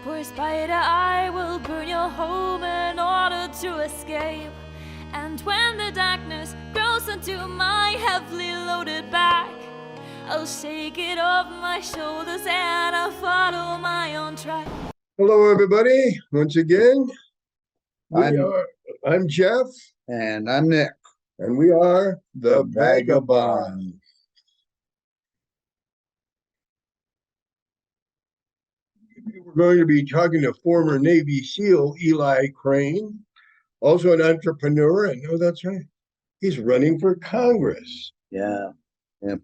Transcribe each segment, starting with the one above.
Poor spider, I will burn your home in order to escape. And when the darkness grows into my heavily loaded back, I'll shake it off my shoulders and I'll follow my own track. Hello, everybody. Once again, I'm Jeff. And I'm Nick. And we are the Vagabonds. We're going to be talking to former Navy SEAL Eli Crane, also an entrepreneur. And oh, that's right. He's running for Congress. Yeah.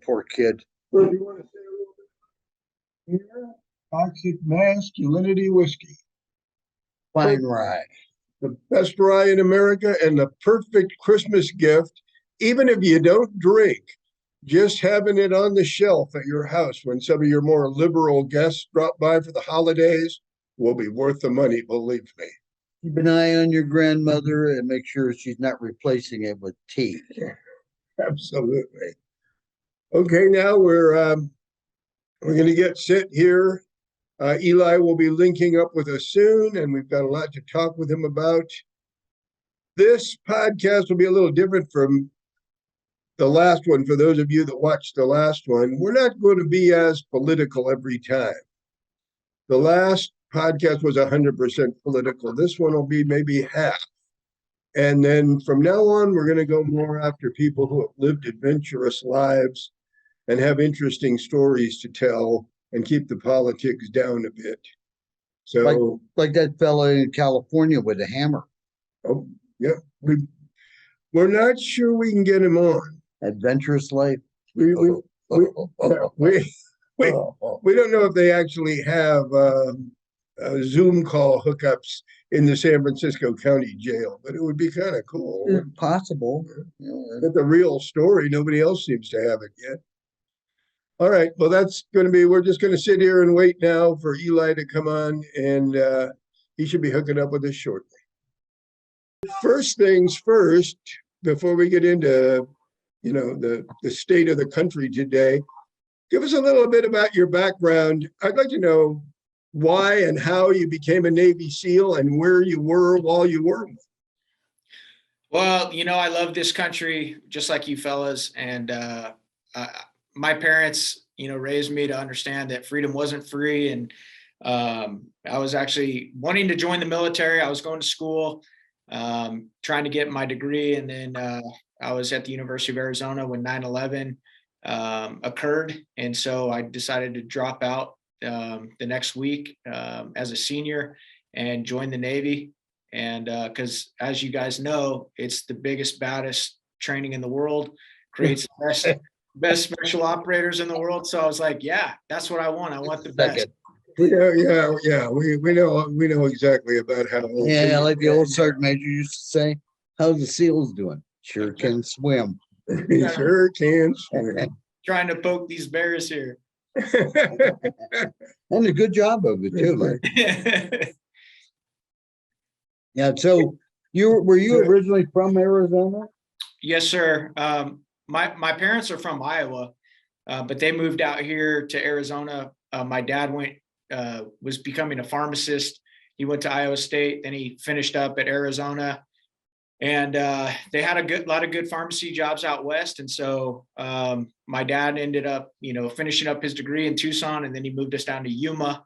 Poor kid. So do you want to say a little bit here? Toxic Masculinity Whiskey. Fine rye. The best rye in America and the perfect Christmas gift. Even if you don't drink, just having it on the shelf at your house when some of your more liberal guests drop by for the holidays will be worth the money, believe me. Keep an eye on your grandmother and make sure she's not replacing it with tea. Absolutely. Okay, now we're going to get set here. Eli will be linking up with us soon, and we've got a lot to talk with him about. This podcast will be a little different from the last one. For those of you that watched the last one, we're not going to be as political every time. The last podcast was 100% political. This one will be maybe half. And then from now on, we're going to go more after people who have lived adventurous lives and have interesting stories to tell and keep the politics down a bit. So, like that fellow in California with a hammer. Oh, yeah. We're not sure we can get him on. Adventurous life. We don't know if they actually have Zoom call hookups in the San Francisco County Jail, but it would be kind of cool. It's possible. But the real story, nobody else seems to have it yet. All right, well, that's going to be, we're just going to sit here and wait now for Eli to come on, and he should be hooking up with us shortly. First things first, before we get into, the state of the country today, give us a little bit about your background. I'd like to know why and how you became a Navy SEAL and where you were while you were. Well, I love this country just like you fellas. And my parents, raised me to understand that freedom wasn't free. And I was actually wanting to join the military. I was going to school, trying to get my degree. And then I was at the University of Arizona when 9/11 occurred. And so I decided to drop out the next week as a senior and join the Navy. And because as you guys know, it's the biggest, baddest training in the world, creates the best special operators in the world. So I was like, yeah, that's what I want. I want the best. Yeah. We know exactly about how. Yeah, like the old sergeant major used to say, how's the SEALs doing? Sure can swim. He sure can swim. Trying to poke these bears here. And a good job of it too. Like. Yeah. So were you originally from Arizona? Yes, sir. My parents are from Iowa, but they moved out here to Arizona. My dad was becoming a pharmacist. He went to Iowa State, then he finished up at Arizona. And they had a lot of good pharmacy jobs out west. And so my dad ended up, finishing up his degree in Tucson, and then he moved us down to Yuma,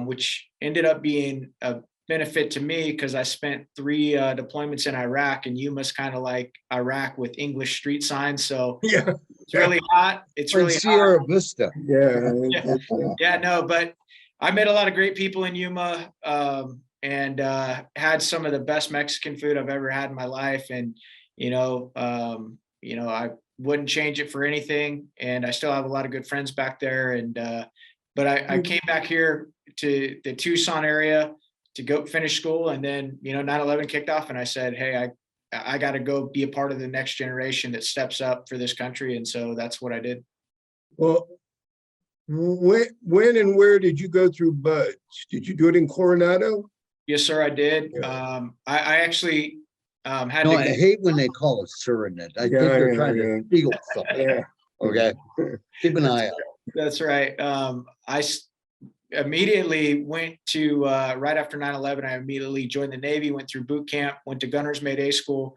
which ended up being a benefit to me because I spent 3 deployments in Iraq, and Yuma's kind of like Iraq with English street signs. So yeah, it's really hot. It's really Sierra hot. Vista. Yeah, no, but I met a lot of great people in Yuma. And had some of the best Mexican food I've ever had in my life. And, I wouldn't change it for anything. And I still have a lot of good friends back there. And, but I came back here to the Tucson area to go finish school. And then, 9/11 kicked off, and I said, hey, I got to go be a part of the next generation that steps up for this country. And so that's what I did. Well, when and where did you go through BUD/S? Did you do it in Coronado? Yes, sir, I did. Yeah. I actually had No, to. I hate when they call it surrogate. I think they're trying to steal something. Yeah. Okay. Keep an eye out. That's right. immediately went to, right after 9/11, I immediately joined the Navy, went through boot camp, went to Gunner's Mate A school.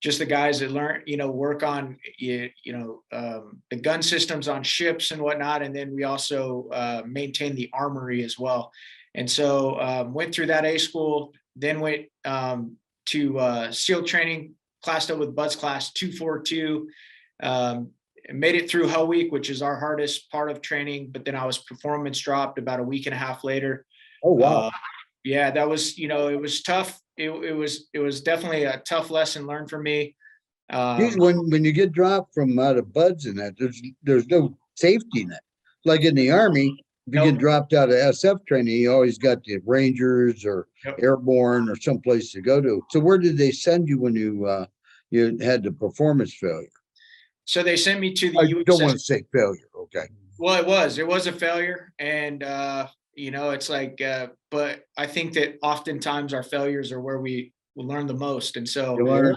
Just the guys that learn, work on, the gun systems on ships and whatnot. And then we also maintain the armory as well. And so went through that A school, then went to SEAL training, classed up with Bud's Class 242. Made it through Hell Week, which is our hardest part of training. But then I was performance dropped about a week and a half later. Oh, wow. Yeah, that was, it was tough. It was definitely a tough lesson learned for me. When you get dropped from out of buds and that, there's no safety net. Like in the Army, if you get dropped out of SF training, you always got the Rangers or Airborne or someplace to go to. So where did they send you when you had the performance failure? So they sent me to the I USS. don't want to say failure. Okay. Well, it was a failure. And, it's like, but I think that oftentimes our failures are where we will learn the most. And so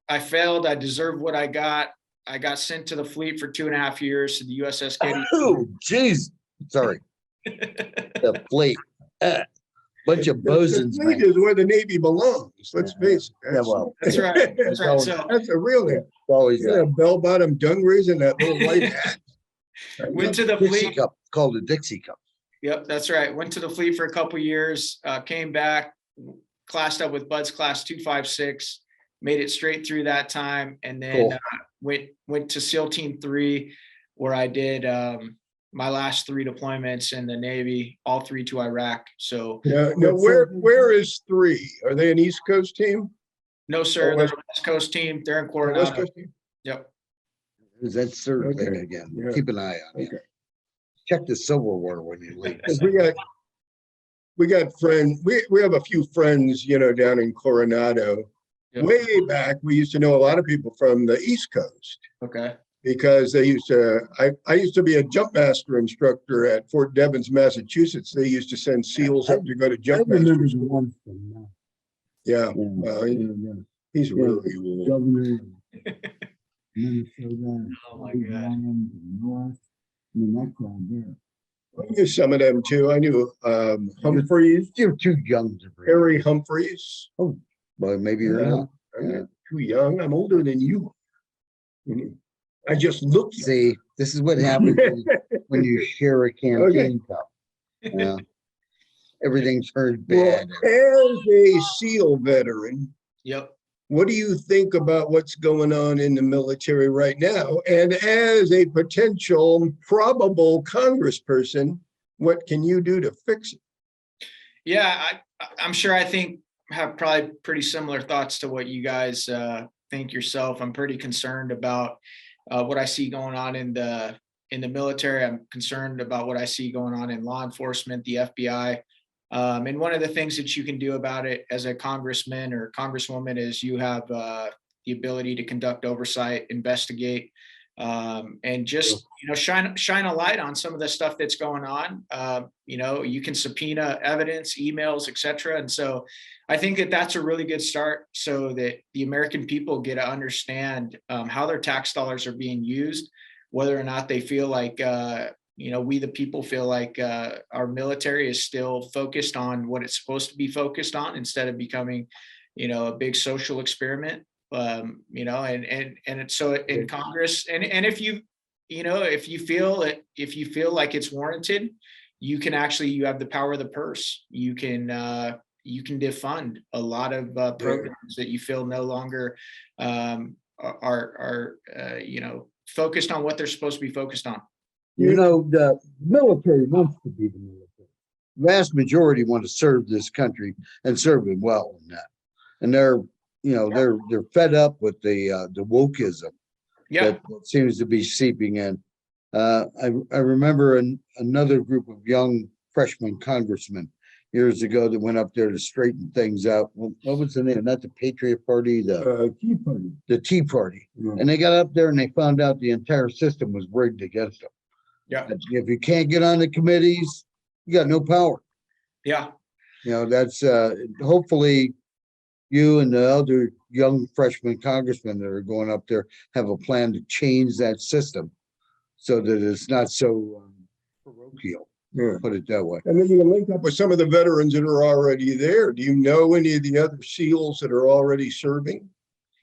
I failed. I deserved what I got. I got sent to the fleet for 2.5 years to the USS Katy. Oh, jeez. Sorry. The fleet. Bunch of bosons. The fleet is where the Navy belongs. Let's face it. Yeah, well, That's right. That's right. So that's a real name. Always You got bell-bottom dungarees and that little white hat. went to the Dixie fleet. Cup, called the Dixie Cup. Yep, that's right. Went to the fleet for a couple years, came back, classed up with Bud's Class 256, made it straight through that time, and then went to SEAL Team 3, where I did my last 3 deployments in the Navy, all 3 to Iraq. So no, where is 3? Are they an East Coast team? no, sir, they're a West Coast team. They're in Coronado. West Coast team? Yep. Is that certain thing again? Yeah. Keep an eye on it. Check the silverware when you leave. We got friends. We have a few friends, down in Coronado. Yep. Way back, we used to know a lot of people from the East Coast. Okay. Because they used to. I used to be a jump master instructor at Fort Devens, Massachusetts. They used to send SEALs up to go to jump master school. Yeah, well, he's really old. Governor of Minnesota. Oh my God. North. I mean, that crowd there. I knew some of them too. I knew Humphreys, You're too young to read. Harry Humphreys. Oh, well, maybe you're not. I'm not too young. I'm older than you. I just look young. See, this is what happens when you share a campaign cup. Yeah. Everything turns Well, bad. as a SEAL veteran, Yep. what do you think about what's going on in the military right now? And as a potential probable congressperson, what can you do to fix it? Yeah, I'm sure I have probably pretty similar thoughts to what you guys think yourself. I'm pretty concerned about what I see going on in the military. I'm concerned about what I see going on in law enforcement, the FBI. And one of the things that you can do about it as a congressman or congresswoman is you have the ability to conduct oversight, investigate, and just shine a light on some of the stuff that's going on. You can subpoena evidence, emails, etc. And so I think that that's a really good start, so that the American people get to understand how their tax dollars are being used, whether or not they feel like we the people feel like our military is still focused on what it's supposed to be focused on, instead of becoming a big social experiment. And so in Congress, and if you feel like it's warranted, you have the power of the purse. You can defund a lot of programs that you feel no longer are focused on what they're supposed to be focused on. The military wants to be the military. Vast majority want to serve this country and serve it well in that. And they're fed up with the wokeism that seems to be seeping in. I remember another group of young freshman congressmen years ago that went up there to straighten things out. What was the name? Not the Patriot Party, the Tea Party. The Tea Party. Yeah. And they got up there and they found out the entire system was rigged against them. Yeah. If you can't get on the committees, you got no power. Yeah. That's hopefully you and the other young freshman congressmen that are going up there have a plan to change that system so that it's not so parochial. Yeah. put it that way. And then you can link up with some of the veterans that are already there. Do you know any of the other SEALs that are already serving?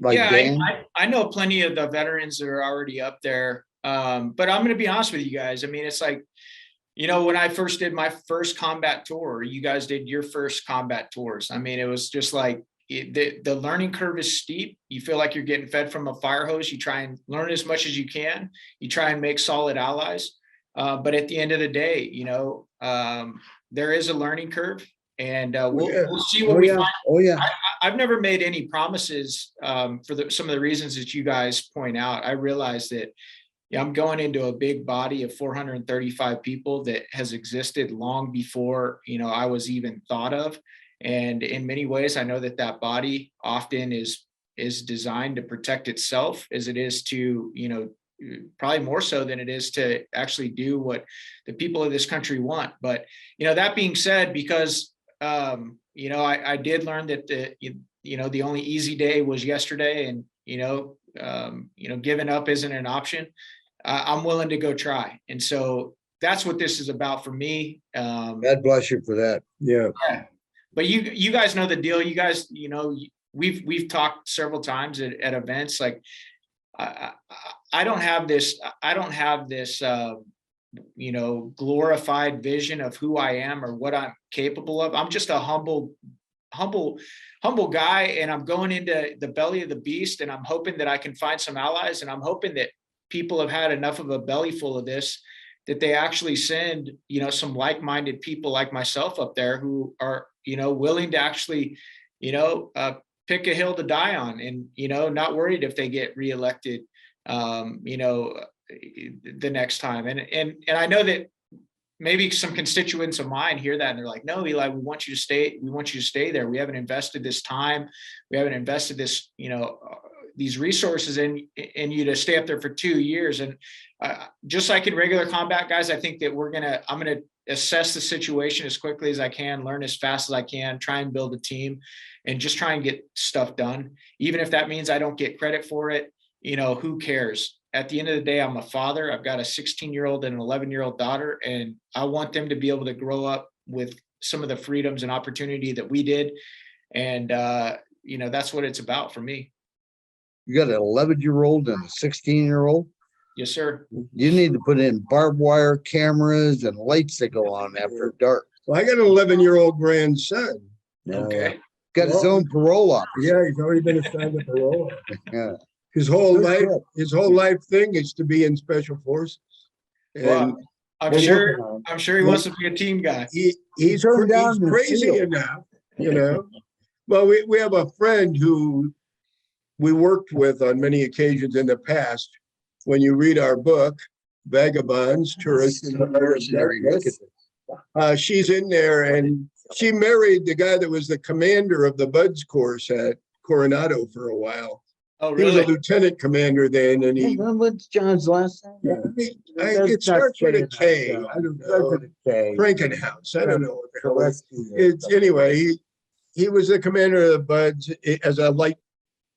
Like Yeah, Dan, I know plenty of the veterans that are already up there. But I'm going to be honest with you guys. I mean, it's like, when I first did my first combat tour, you guys did your first combat tours. I mean, it was just like the learning curve is steep. You feel like you're getting fed from a fire hose. You try and learn as much as you can. You try and make solid allies. But at the end of the day, there is a learning curve, and we'll see what we find. oh yeah, I've never made any promises for some of the reasons that you guys point out. I realize that I'm going into a big body of 435 people that has existed long before, I was even thought of. And in many ways, I know that body often is designed to protect itself as it is to, probably more so than it is to actually do what the people of this country want. But, that being said, because, I did learn that the only easy day was yesterday, and, giving up isn't an option. I'm willing to go try. And so that's what this is about for me. God bless you for that. Yeah. But you guys know the deal. You guys, we've talked several times at events. Like I don't have this glorified vision of who I am or what I'm capable of. I'm just a humble guy, and I'm going into the belly of the beast, and I'm hoping that I can find some allies, and I'm hoping that people have had enough of a belly full of this that they actually send, some like-minded people like myself up there who are, willing to actually, pick a hill to die on, and, not worried if they get reelected, the next time. And I know that maybe some constituents of mine hear that and they're like, no, Eli, we want you to stay. We want you to stay there. We haven't invested this time. We haven't invested this, these resources in you to stay up there for 2 years. And just like in regular combat, guys, I think that I'm going to assess the situation as quickly as I can, learn as fast as I can, try and build a team, and just try and get stuff done. Even if that means I don't get credit for it, who cares? At the end of the day, I'm a father. I've got a 16-year-old and an 11-year-old daughter, and I want them to be able to grow up with some of the freedoms and opportunity that we did. And, that's what it's about for me. You got an 11-year-old and a 16-year-old. Yes, sir. You need to put in barbed wire cameras and lights that go on after dark. Well, I got an 11-year-old grandson. Okay. Got his own parole officer. Yeah, he's already been assigned to parole. Yeah. His whole life thing is to be in special forces. And Well, I'm we're sure working on he wants to be a team guy. he's turned down he's the crazy seal. enough, Well, we have a friend who we worked with on many occasions in the past. When you read our book, Vagabonds, Tourists in the Darkness, she's in there, and she married the guy that was the commander of the Buds course at Coronado for a while. Oh, He was a really? lieutenant commander then, and he What's John's last name? it starts with a K. I don't know. Frankenhouse. I don't know what the hell it's. Anyway, he was the commander of the Buds as a light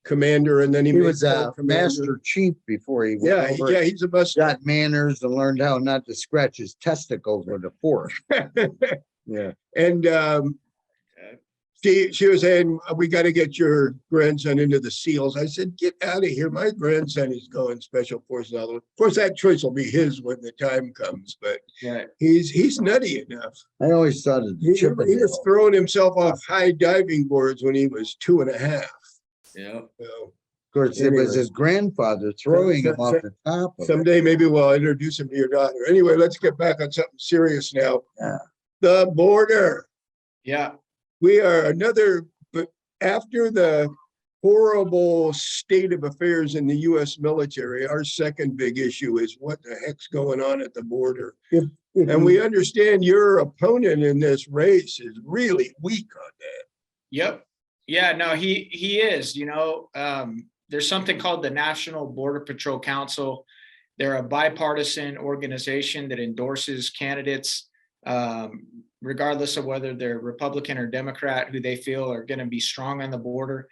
commander, and then he was made a master chief before he went over. Yeah, he's a master. Got manners and learned how not to scratch his testicles with a fork. Yeah. And she was saying, we got to get your grandson into the SEALs. I said, get out of here. My grandson is going special forces. Of course, that choice will be his when the time comes, but Yeah. he's nutty enough. I always thought of He was throwing himself off high diving boards when he was 2.5. Yeah. So, Of course, it was his grandfather throwing him off the top of it. someday maybe we'll introduce him to your daughter. Anyway, let's get back on something serious now. Yeah. The border. Yeah. We are but after the horrible state of affairs in the U.S. military, our second big issue is what the heck's going on at the border. And we understand your opponent in this race is really weak on that. Yep. Yeah, no, he is, there's something called the National Border Patrol Council. They're a bipartisan organization that endorses candidates, regardless of whether they're Republican or Democrat, who they feel are going to be strong on the border.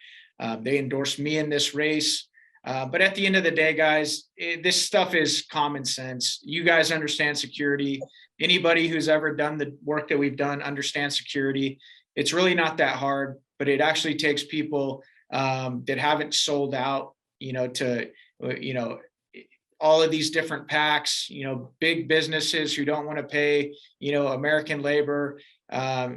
They endorsed me in this race. But at the end of the day, guys, this stuff is common sense. You guys understand security. Anybody who's ever done the work that we've done understands security. It's really not that hard, but it actually takes people that haven't sold out, to, all of these different packs, big businesses who don't want to pay, American labor. A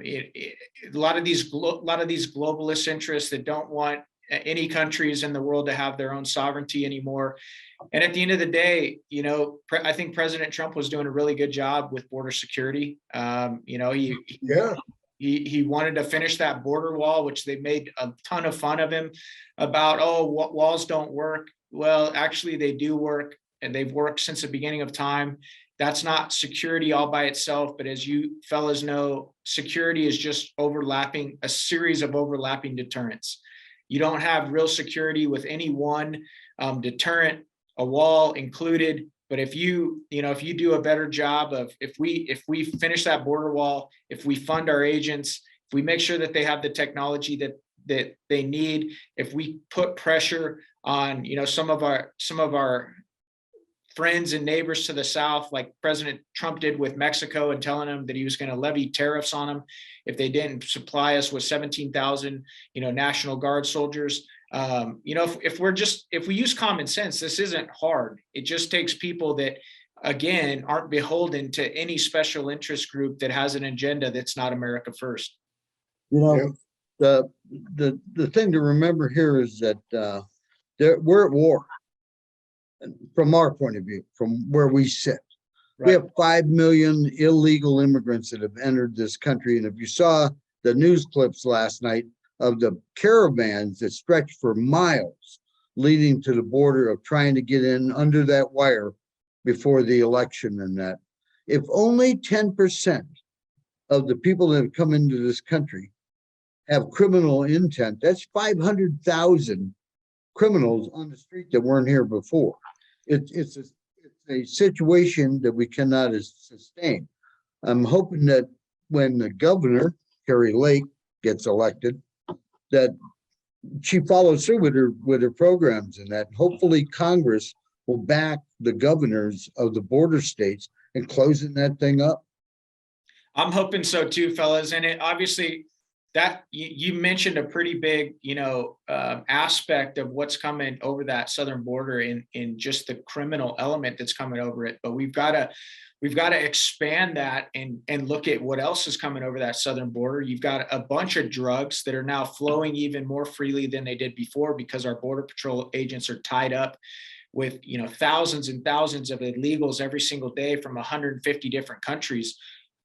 lot of these globalist interests that don't want any countries in the world to have their own sovereignty anymore. And at the end of the day, I think President Trump was doing a really good job with border security. He wanted to finish that border wall, which they made a ton of fun of him about. Oh, walls don't work. Well, actually, they do work, and they've worked since the beginning of time. That's not security all by itself, but as you fellas know, security is just a series of overlapping deterrents. You don't have real security with any one deterrent, a wall included. But if you do a better job of, if we finish that border wall, if we fund our agents, if we make sure that they have the technology that they need, if we put pressure on, some of our friends and neighbors to the south, like President Trump did with Mexico, and telling them that he was going to levy tariffs on them if they didn't supply us with 17,000, National Guard soldiers. If we use common sense, this isn't hard. It just takes people that, again, aren't beholden to any special interest group that has an agenda that's not America first. The thing to remember here is that we're at war. From our point of view, from where we sit, right. We have 5 million illegal immigrants that have entered this country. And if you saw the news clips last night of the caravans that stretch for miles leading to the border of trying to get in under that wire before the election, and that if only 10% of the people that have come into this country have criminal intent, that's 500,000 criminals on the street that weren't here before. It's a situation that we cannot sustain. I'm hoping that when the governor, Carrie Lake, gets elected, that she follows through with her programs, and that hopefully Congress will back the governors of the border states in closing that thing up. I'm hoping so too, fellas. And it obviously, that you mentioned a pretty big, aspect of what's coming over that southern border in just the criminal element that's coming over it. But we've got to expand that and look at what else is coming over that southern border. You've got a bunch of drugs that are now flowing even more freely than they did before, because our Border Patrol agents are tied up with, thousands and thousands of illegals every single day from 150 different countries.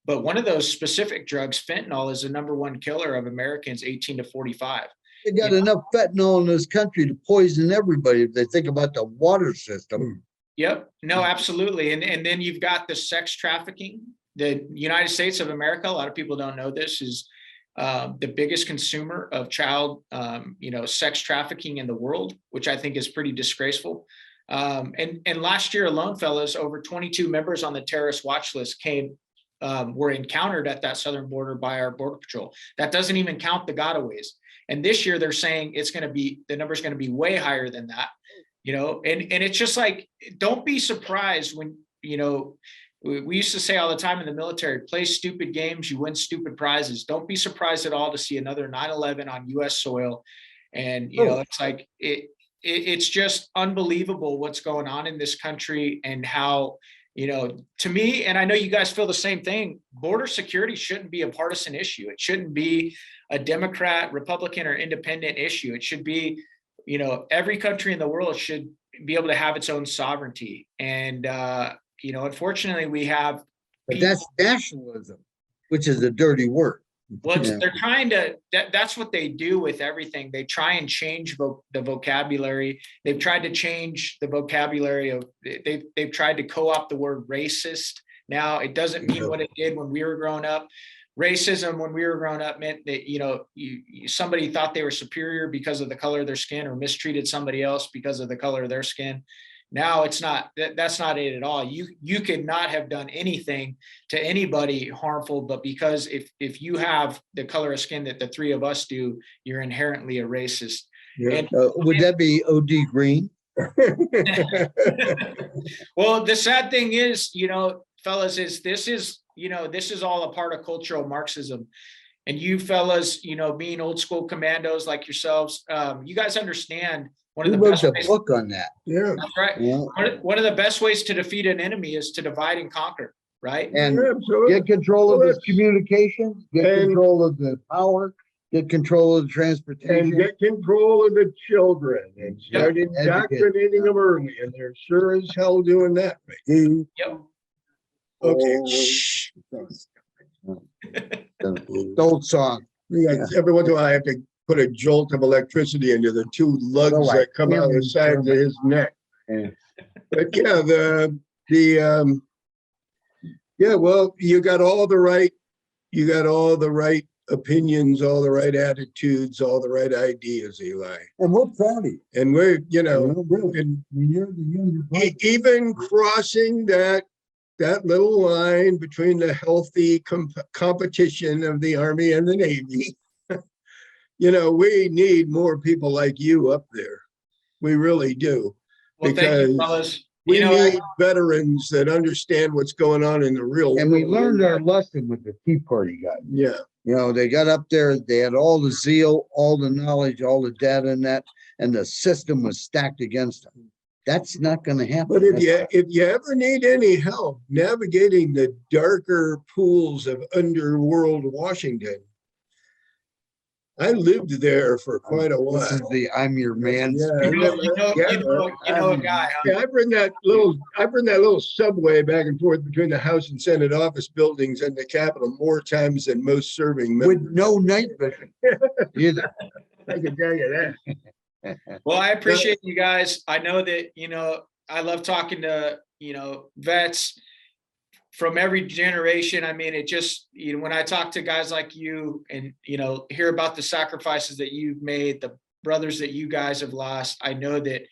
But one of those specific drugs, fentanyl, is the #1 killer of Americans 18 to 45. They got enough fentanyl in this country to poison everybody if they think about the water system. Yep. No, absolutely. And then you've got the sex trafficking. The United States of America, a lot of people don't know this, is the biggest consumer of child, sex trafficking in the world, which I think is pretty disgraceful. And last year alone, fellas, over 22 members on the terrorist watch list were encountered at that southern border by our Border Patrol. That doesn't even count the gotaways. And this year they're saying the number's going to be way higher than that, and it's just like, don't be surprised when, we used to say all the time in the military, play stupid games, you win stupid prizes. Don't be surprised at all to see another 9/11 on US soil. And, it's like, it's just unbelievable what's going on in this country, and how, to me, and I know you guys feel the same thing, border security shouldn't be a partisan issue. It shouldn't be a Democrat, Republican, or independent issue. It should be, every country in the world should be able to have its own sovereignty. And, unfortunately we have. But that's nationalism, which is a dirty word. Well, they're trying to, that's what they do with everything. They try and change the vocabulary. They've tried to change the vocabulary of, they've tried to co-opt the word racist. Now, it doesn't mean what it did when we were growing up. Racism when we were growing up meant that, somebody thought they were superior because of the color of their skin, or mistreated somebody else because of the color of their skin. Now it's not, that's not it at all. You could not have done anything to anybody harmful, but because if you have the color of skin that the three of us do, you're inherently a racist. Yeah. Would that be OD Green? Well, the sad thing is, fellas, this is all a part of cultural Marxism. And you fellas, being old school commandos like yourselves, you guys understand one of We the wrote best a ways. book on that. Yeah. That's right. Yeah. One of the best ways to defeat an enemy is to divide and conquer, right? And Absolutely. get control of Well, his that's- communication, get and- control of the power, get control of the And transportation. get control of the children and start Yeah, indoctrinating them early, and they're sure as hell doing that. Dude, Yep. Okay. Oh. Shh. the old song. Yeah, every once in a while I have to put a jolt of electricity into the two lugs Oh, I that come out of the am sides of German. his neck. Yeah. But yeah, well, you got all the right opinions, all the right attitudes, all the right ideas, Eli. And we're proud of you. And we're, Really. and I mean, you're the younger brother. even crossing that little line between the healthy competition of the Army and the Navy. We need more people like you up there. We really do. Well, thank you, Because fellas. We need veterans that understand what's going on in the real world. And we learned our lesson with the Tea Party guys. Yeah. They got up there, they had all the zeal, all the knowledge, all the data in that, and the system was stacked against them. That's not gonna happen. But if you ever need any help navigating the darker pools of underworld Washington, I lived there for quite a while. This is the I'm your man. Yeah, You know a guy, huh? Yeah, I bring that little subway back and forth between the House and Senate office buildings and the Capitol more times than most serving With members. no night vision either. I can tell you that. Well, I appreciate you guys. I know that, I love talking to, vets from every generation. I mean, it just, when I talk to guys like you and, hear about the sacrifices that you've made, the brothers that you guys have lost, I know that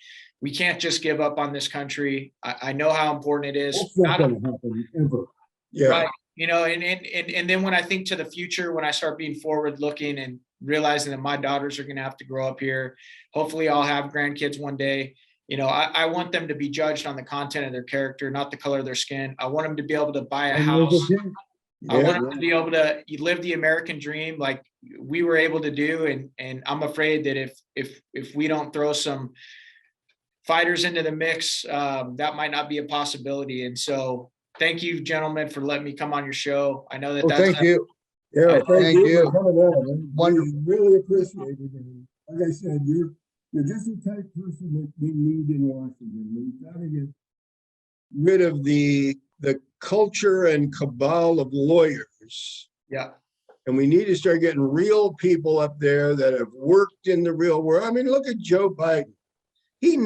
we can't just give up on this country. I know how important it is. That's not gonna happen ever. Yeah. Right. And then when I think to the future, when I start being forward looking and realizing that my daughters are going to have to grow up here, hopefully I'll have grandkids one day. I want them to be judged on the content of their character, not the color of their skin. I want them to be able to buy a And house. there's a thing, I want them to be able to live the American dream like we were able to do. And I'm afraid that if we don't throw some fighters into the mix, that might not be a possibility. And so thank you, gentlemen, for letting me come on your show. I know that that's Thank you. Yeah. Thank you. for coming on, and we Wonderful. really appreciate it. And like I said, you're just the type of person that we need in Washington. We've got to get Rid of the culture and cabal of lawyers. yeah. And we need to start getting real people up there that have worked in the real world. I mean, look at Joe Biden. He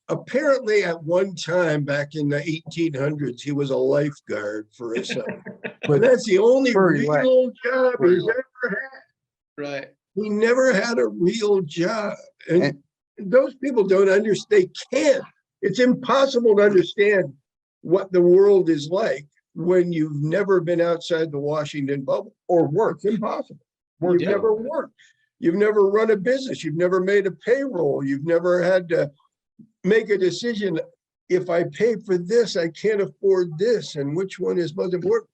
apparently at one time back in the 1800s, he was a lifeguard for a second. But that's the only Very real job Very he's ever had. Right. He never had a real job. And those people don't understand. They can't. It's impossible to understand what the world is like when you've never been outside the Washington bubble or worked. It's impossible. You've never worked. You've never run a business. You've never made a payroll. You've never had to make a decision. If I pay for this, I can't afford this. And which one is most important?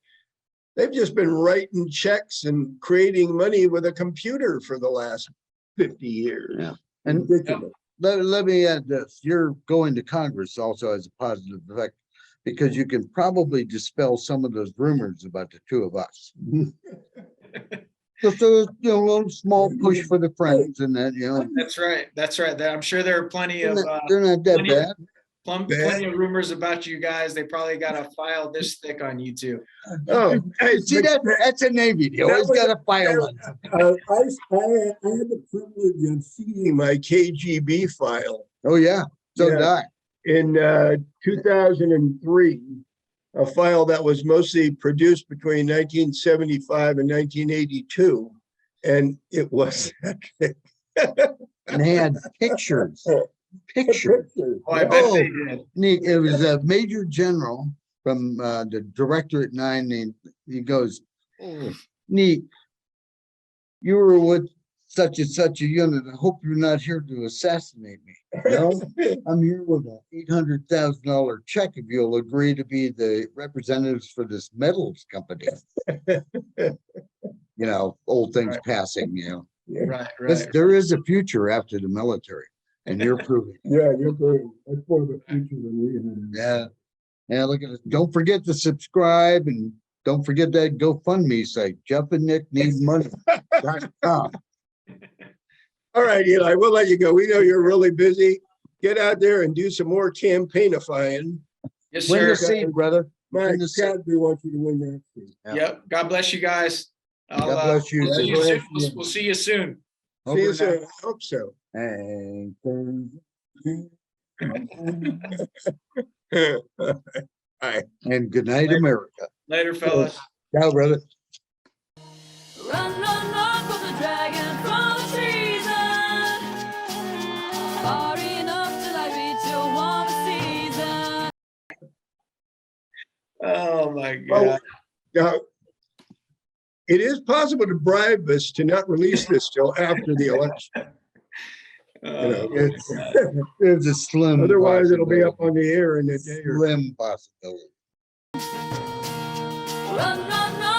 They've just been writing checks and creating money with a computer for the last 50 years. Yeah. And Ridiculous. let me add this. You're going to Congress also has a positive effect because you can probably dispel some of those rumors about the two of us. Just a little small push for the friends and that, That's right. That's right. I'm sure there are plenty they're of not, they're not that plenty of- bad. plenty of rumors about you guys. They probably got a file this thick on you too. Oh, hey, See, that's a Navy deal. Always got a file on. I had the privilege of seeing my KGB file Oh, yeah. So Yeah. did I. in 2003, a file that was mostly produced between 1975 and 1982. And it was And they had pictures. Pictures. Oh, I bet Oh. they did. Neat. It was a major general from the director at 9 named, he goes, "Oh, neat. You were with such and such a unit. I hope you're not here to assassinate me. No, I'm here with a $800,000 check if you'll agree to be the representatives for this metals company. You know, old things Right. passing, you know. Yeah, Right, Yes, right. there is a future after the military, and you're proving. it. Yeah, you're great. That's more of a future than we had. Yeah. Yeah, look at it. Don't forget to subscribe and don't forget that GoFundMe site. Jeff and Nick need money.com. all right, Eli, we'll let you go. We know you're really busy. Get out there and do some more campaignifying. Yes, Win sir. the seat, brother. My Win the seat. God, we want you to win that seat. Yeah. Yep. God bless you guys. God bless you. We'll see too. you soon. We'll see you soon. See you Over soon. now. I hope so. And Bye. and good night, America. Later, fellas. Ciao, brother. Run, run, run for the dragon from the treason. Far enough till I reach your warm season. Oh my God. Well, now, it is possible to bribe us to not release this till after the election. Oh, It's there's a slim. Otherwise, it'll be up on possibility. the air in a day or Slim possibility. Run, run, run